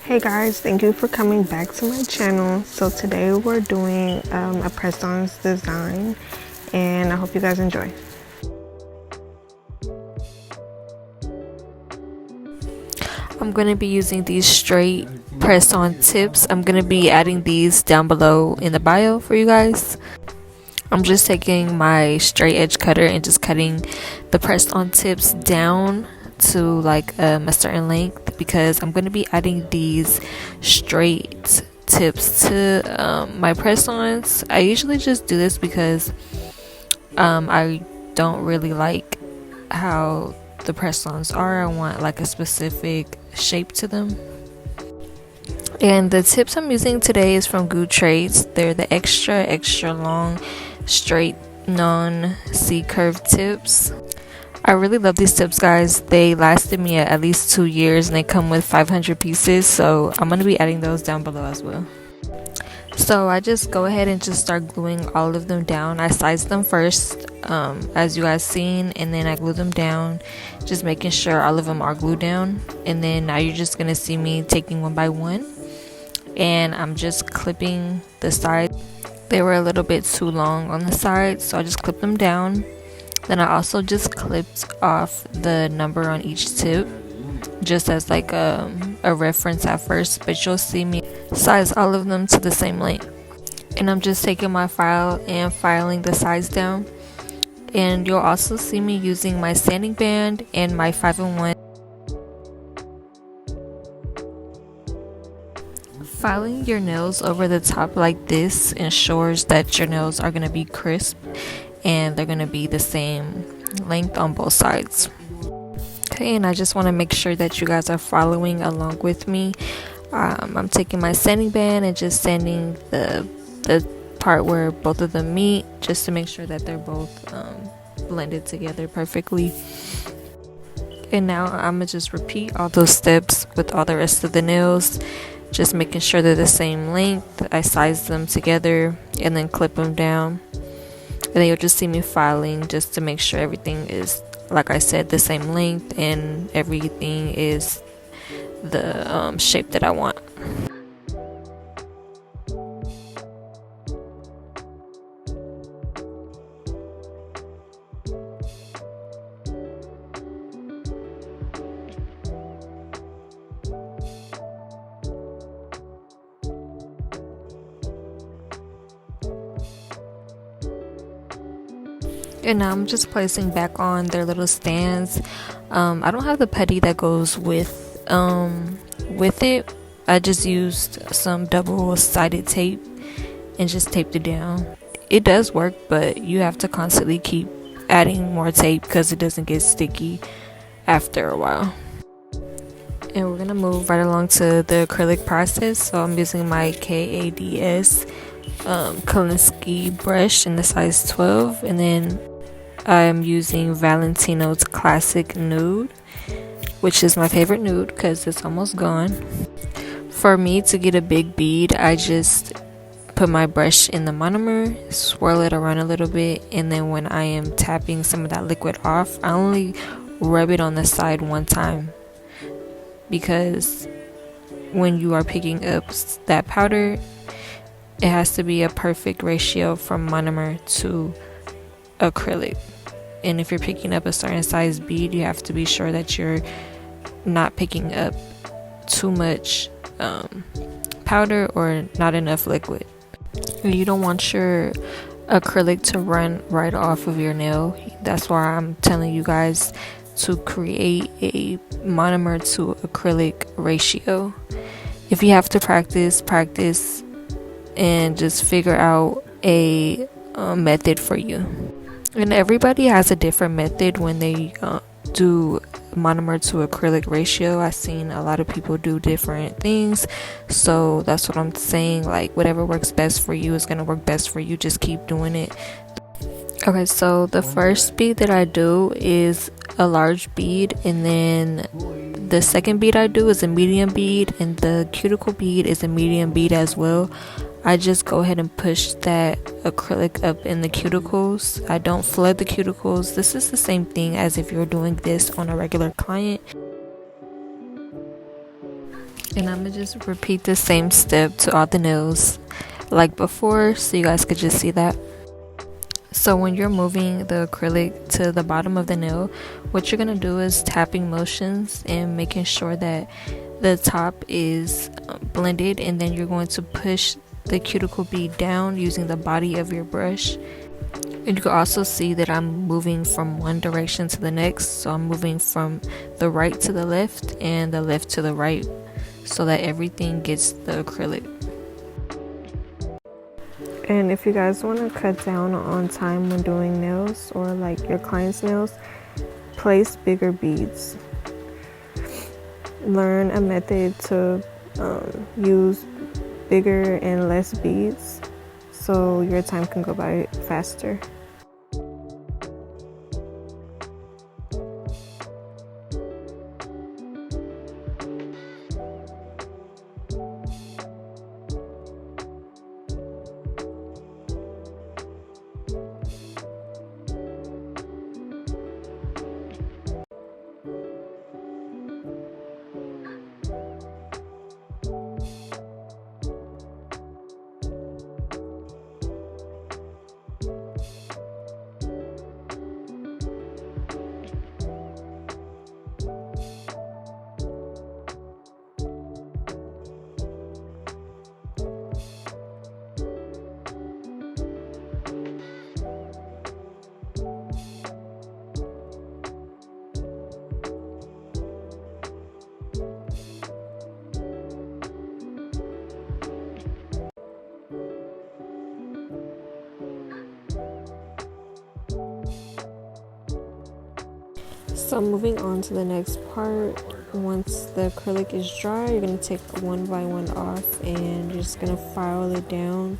Hey guys, thank you for coming back to my channel. So today we're doing a press-on design and I hope you guys enjoy. I'm going to be using these straight press-on tips. I'm going to be adding these down below in the bio for you guys. I'm just taking my straight edge cutter and just cutting the press-on tips down to like a certain length because I'm going to be adding these straight tips to my press-ons. I usually just do this because I don't really like how the press-ons are. I want like a specific shape to them. And the tips I'm using today is from Good Trades. They're the extra long straight non C-curve tips. I really love these tips, guys. They lasted me at least 2 years and they come with 500 pieces, so I'm going to be adding those down below as well. So I just go ahead and just start gluing all of them down. I size them first, as you guys seen, and then I glue them down, just making sure all of them are glued down. And then now you're just going to see me taking one by one, and I'm just clipping the sides. They were a little bit too long on the sides, so I just clipped them down. Then I also just clipped off the number on each tip, just as like a reference at first, but you'll see me size all of them to the same length. And I'm just taking my file and filing the sides down. And you'll also see me using my sanding band and my 5-in-1. Filing your nails over the top like this ensures that your nails are going to be crisp and they're going to be the same length on both sides. Okay, and I just want to make sure that you guys are following along with me. I'm taking my sanding band and just sanding the part where both of them meet, just to make sure that they're both blended together perfectly. And now I'm gonna just repeat all those steps with all the rest of the nails, just making sure they're the same length. I size them together and then clip them down, and then you'll just see me filing just to make sure everything is, like I said, the same length and everything is the shape that I want. And now I'm just placing back on their little stands. I don't have the putty that goes with it. I just used some double-sided tape and just taped it down. It does work, but you have to constantly keep adding more tape because it doesn't get sticky after a while. And we're gonna move right along to the acrylic process. So I'm using my KADS Kolinsky brush in the size 12, and then I'm using Valentino's Classic Nude, which is my favorite nude because it's almost gone. For me to get a big bead, I just put my brush in the monomer, swirl it around a little bit, and then when I am tapping some of that liquid off, I only rub it on the side one time, because when you are picking up that powder, it has to be a perfect ratio from monomer to acrylic. And if you're picking up a certain size bead, you have to be sure that you're not picking up too much powder or not enough liquid. You don't want your acrylic to run right off of your nail. That's why I'm telling you guys to create a monomer to acrylic ratio. If you have to practice and just figure out a method for you. And everybody has a different method when they do monomer to acrylic ratio. I've seen a lot of people do different things, so that's what I'm saying. Like, whatever works best for you is gonna work best for you. Just keep doing it. Okay, so the first bead that I do is a large bead, and then the second bead I do is a medium bead, and the cuticle bead is a medium bead as well. I just go ahead and push that acrylic up in the cuticles. I don't flood the cuticles. This is the same thing as if you're doing this on a regular client. And I'm gonna just repeat the same step to all the nails like before, so you guys could just see that. So when you're moving the acrylic to the bottom of the nail, what you're gonna do is tapping motions and making sure that the top is blended, and then you're going to push the cuticle bead down using the body of your brush. And you can also see that I'm moving from one direction to the next, so I'm moving from the right to the left and the left to the right, so that everything gets the acrylic. And if you guys want to cut down on time when doing nails or like your client's nails, place bigger beads. Learn a method to use bigger and less beads so your time can go by faster. So moving on to the next part, once the acrylic is dry, you're going to take one by one off and you're just going to file it down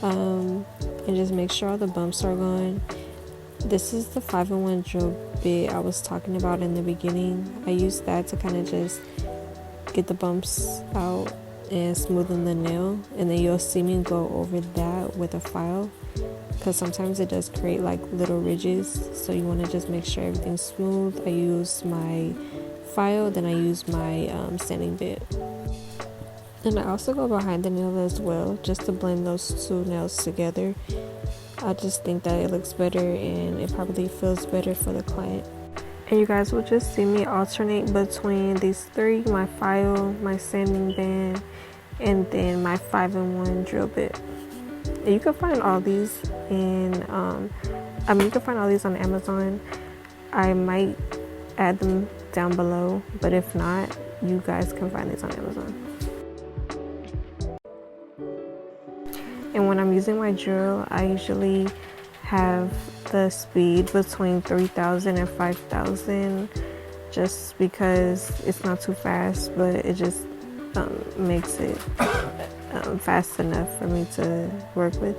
and just make sure all the bumps are gone. This is the 5-in-1 drill bit I was talking about in the beginning. I used that to kind of just get the bumps out and smoothen the nail, and then you'll see me go over that with a file, because sometimes it does create like little ridges, so you want to just make sure everything's smooth. I use my file, then I use my sanding bit, and I also go behind the nail as well, just to blend those two nails together. I just think that it looks better and it probably feels better for the client. And you guys will just see me alternate between these three: my file, my sanding band, and then my 5-in-1 drill bit. And you can find all these in you can find all these on Amazon. I might add them down below, but if not, you guys can find these on Amazon. And when I'm using my drill, I usually have the speed between 3,000 and 5,000, just because it's not too fast, but it just makes it fast enough for me to work with.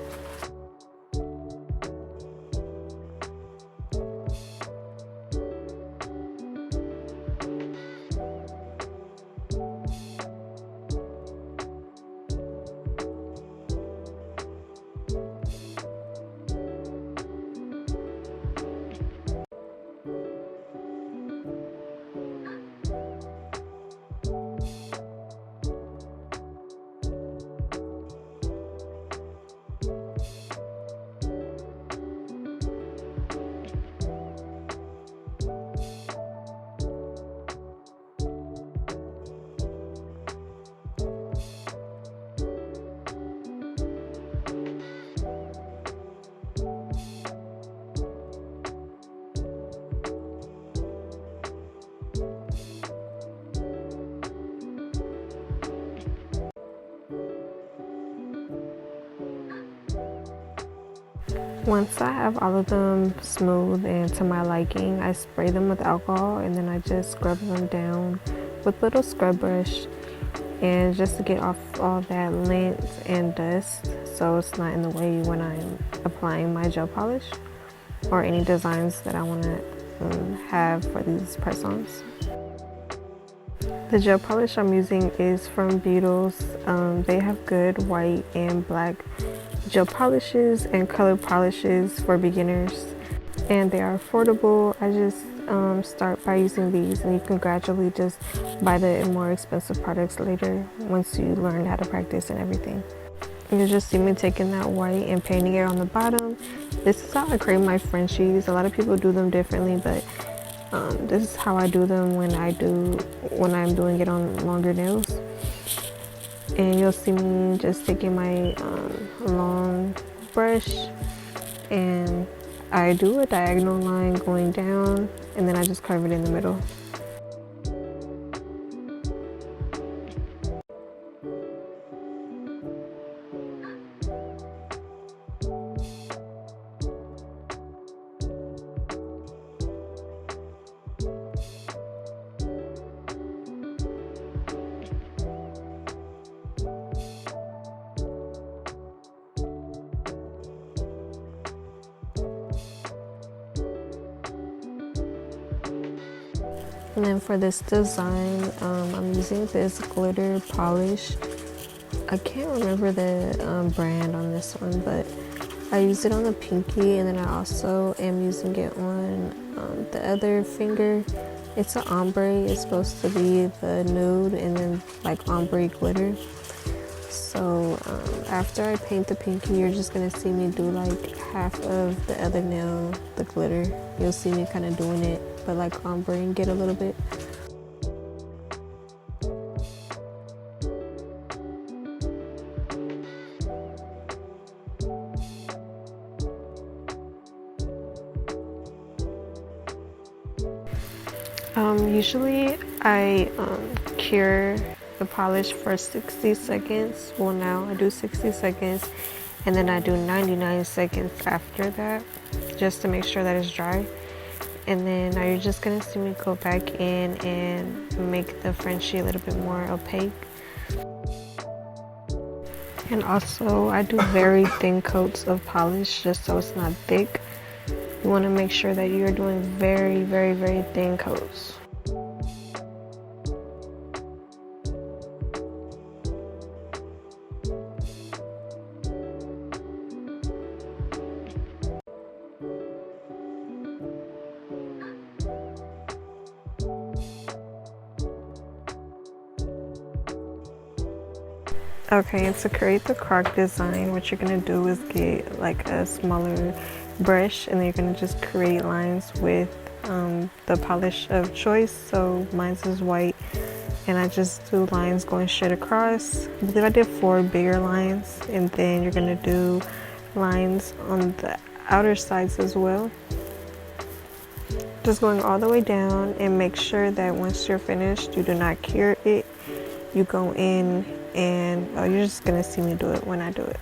Once I have all of them smooth and to my liking, I spray them with alcohol, and then I just scrub them down with a little scrub brush, and just to get off all that lint and dust so it's not in the way when I'm applying my gel polish or any designs that I want to have for these press-ons. The gel polish I'm using is from Beetles. They have good white and black gel polishes and color polishes for beginners, and they are affordable. I just start by using these, and you can gradually just buy the more expensive products later once you learn how to practice and everything. And you just see me taking that white and painting it on the bottom. This is how I create my Frenchies. A lot of people do them differently, but this is how I do them when I'm doing it on longer nails. And you'll see me just taking my long brush, and I do a diagonal line going down, and then I just carve it in the middle. And then for this design, I'm using this glitter polish. I can't remember the brand on this one, but I used it on the pinky, and then I also am using it on the other finger. It's an ombre. It's supposed to be the nude and then like ombre glitter. So after I paint the pinky, you're just gonna see me do like half of the other nail, the glitter. You'll see me kind of doing it, but like ombreing it a little bit. Usually I cure the polish for 60 seconds. Well, now I do 60 seconds, and then I do 99 seconds after that, just to make sure that it's dry. And then now you're just gonna see me go back in and make the Frenchie a little bit more opaque. And also I do very thin coats of polish just so it's not thick. You want to make sure that you're doing very, very, very thin coats. Okay, and to create the Croc design, what you're gonna do is get like a smaller brush, and then you're gonna just create lines with the polish of choice. So mine's is white, and I just do lines going straight across. I believe I did 4 bigger lines, and then you're gonna do lines on the outer sides as well. Just going all the way down, and make sure that once you're finished, you do not cure it. You go in and you're just gonna see me do it when I do it.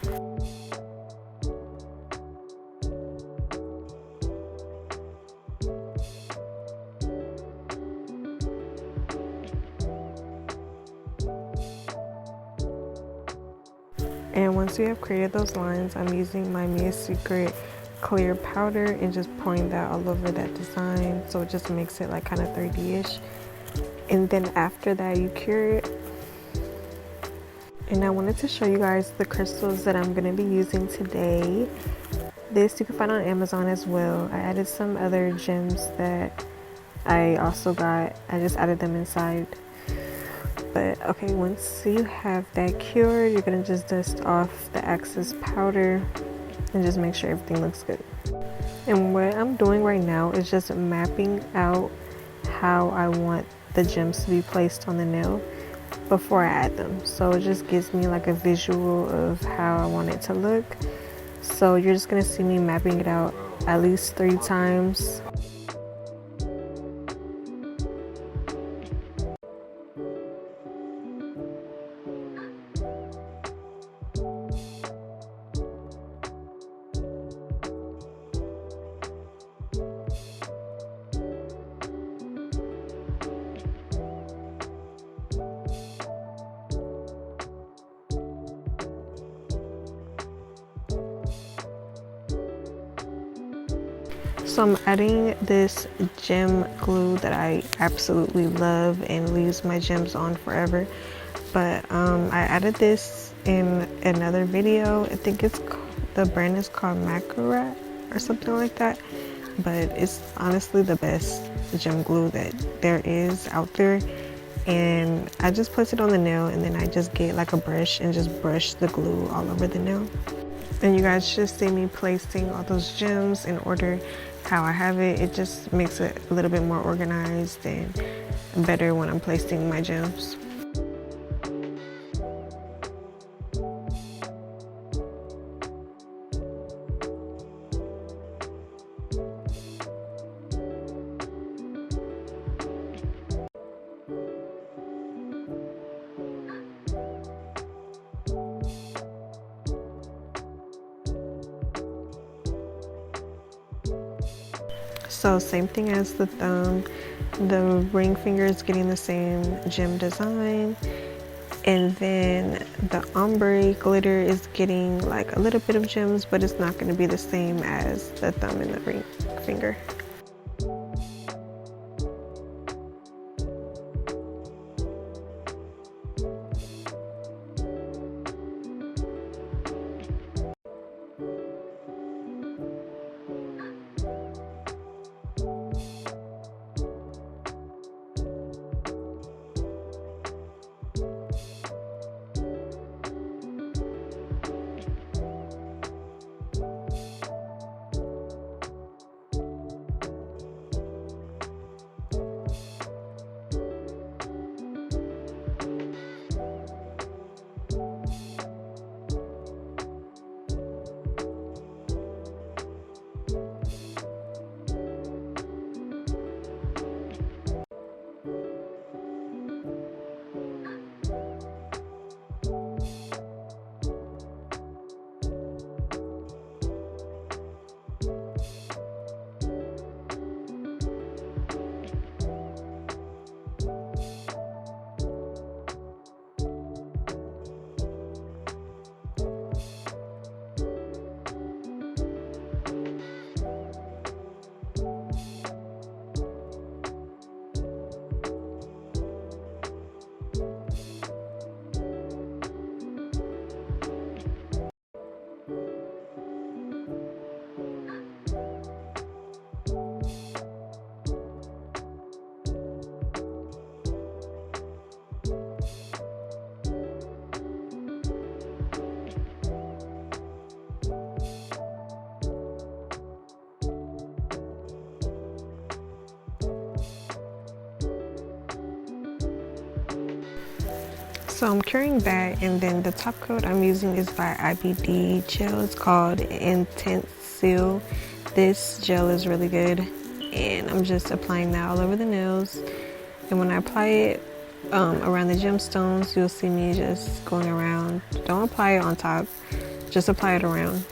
And once you have created those lines, I'm using my Mia Secret clear powder and just pouring that all over that design, so it just makes it like kind of 3D-ish. And then after that, you cure it. And I wanted to show you guys the crystals that I'm going to be using today. This you can find on Amazon as well. I added some other gems that I also got. I just added them inside. But okay, once you have that cured, you're going to just dust off the excess powder and just make sure everything looks good. And what I'm doing right now is just mapping out how I want the gems to be placed on the nail before I add them. So it just gives me like a visual of how I want it to look. So you're just gonna see me mapping it out at least 3 times. So I'm adding this gem glue that I absolutely love and leaves my gems on forever. But I added this in another video. I think the brand is called Acrylic or something like that. but it's honestly the best gem glue that there is out there. And I just place it on the nail, and then I just get like a brush and just brush the glue all over the nail. And you guys just see me placing all those gems in order how I have it. It just makes it a little bit more organized and better when I'm placing my gems. So same thing as the thumb, the ring finger is getting the same gem design, and then the ombre glitter is getting like a little bit of gems, but it's not going to be the same as the thumb and the ring finger. So I'm curing that, and then the top coat I'm using is by IBD gel. It's called Intense Seal. This gel is really good, and I'm just applying that all over the nails. And when I apply it around the gemstones, you'll see me just going around. Don't apply it on top, just apply it around.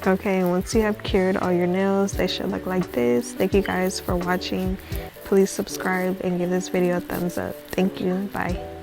Okay, and once you have cured all your nails, they should look like this. Thank you guys for watching. Please subscribe and give this video a thumbs up. Thank you. Bye.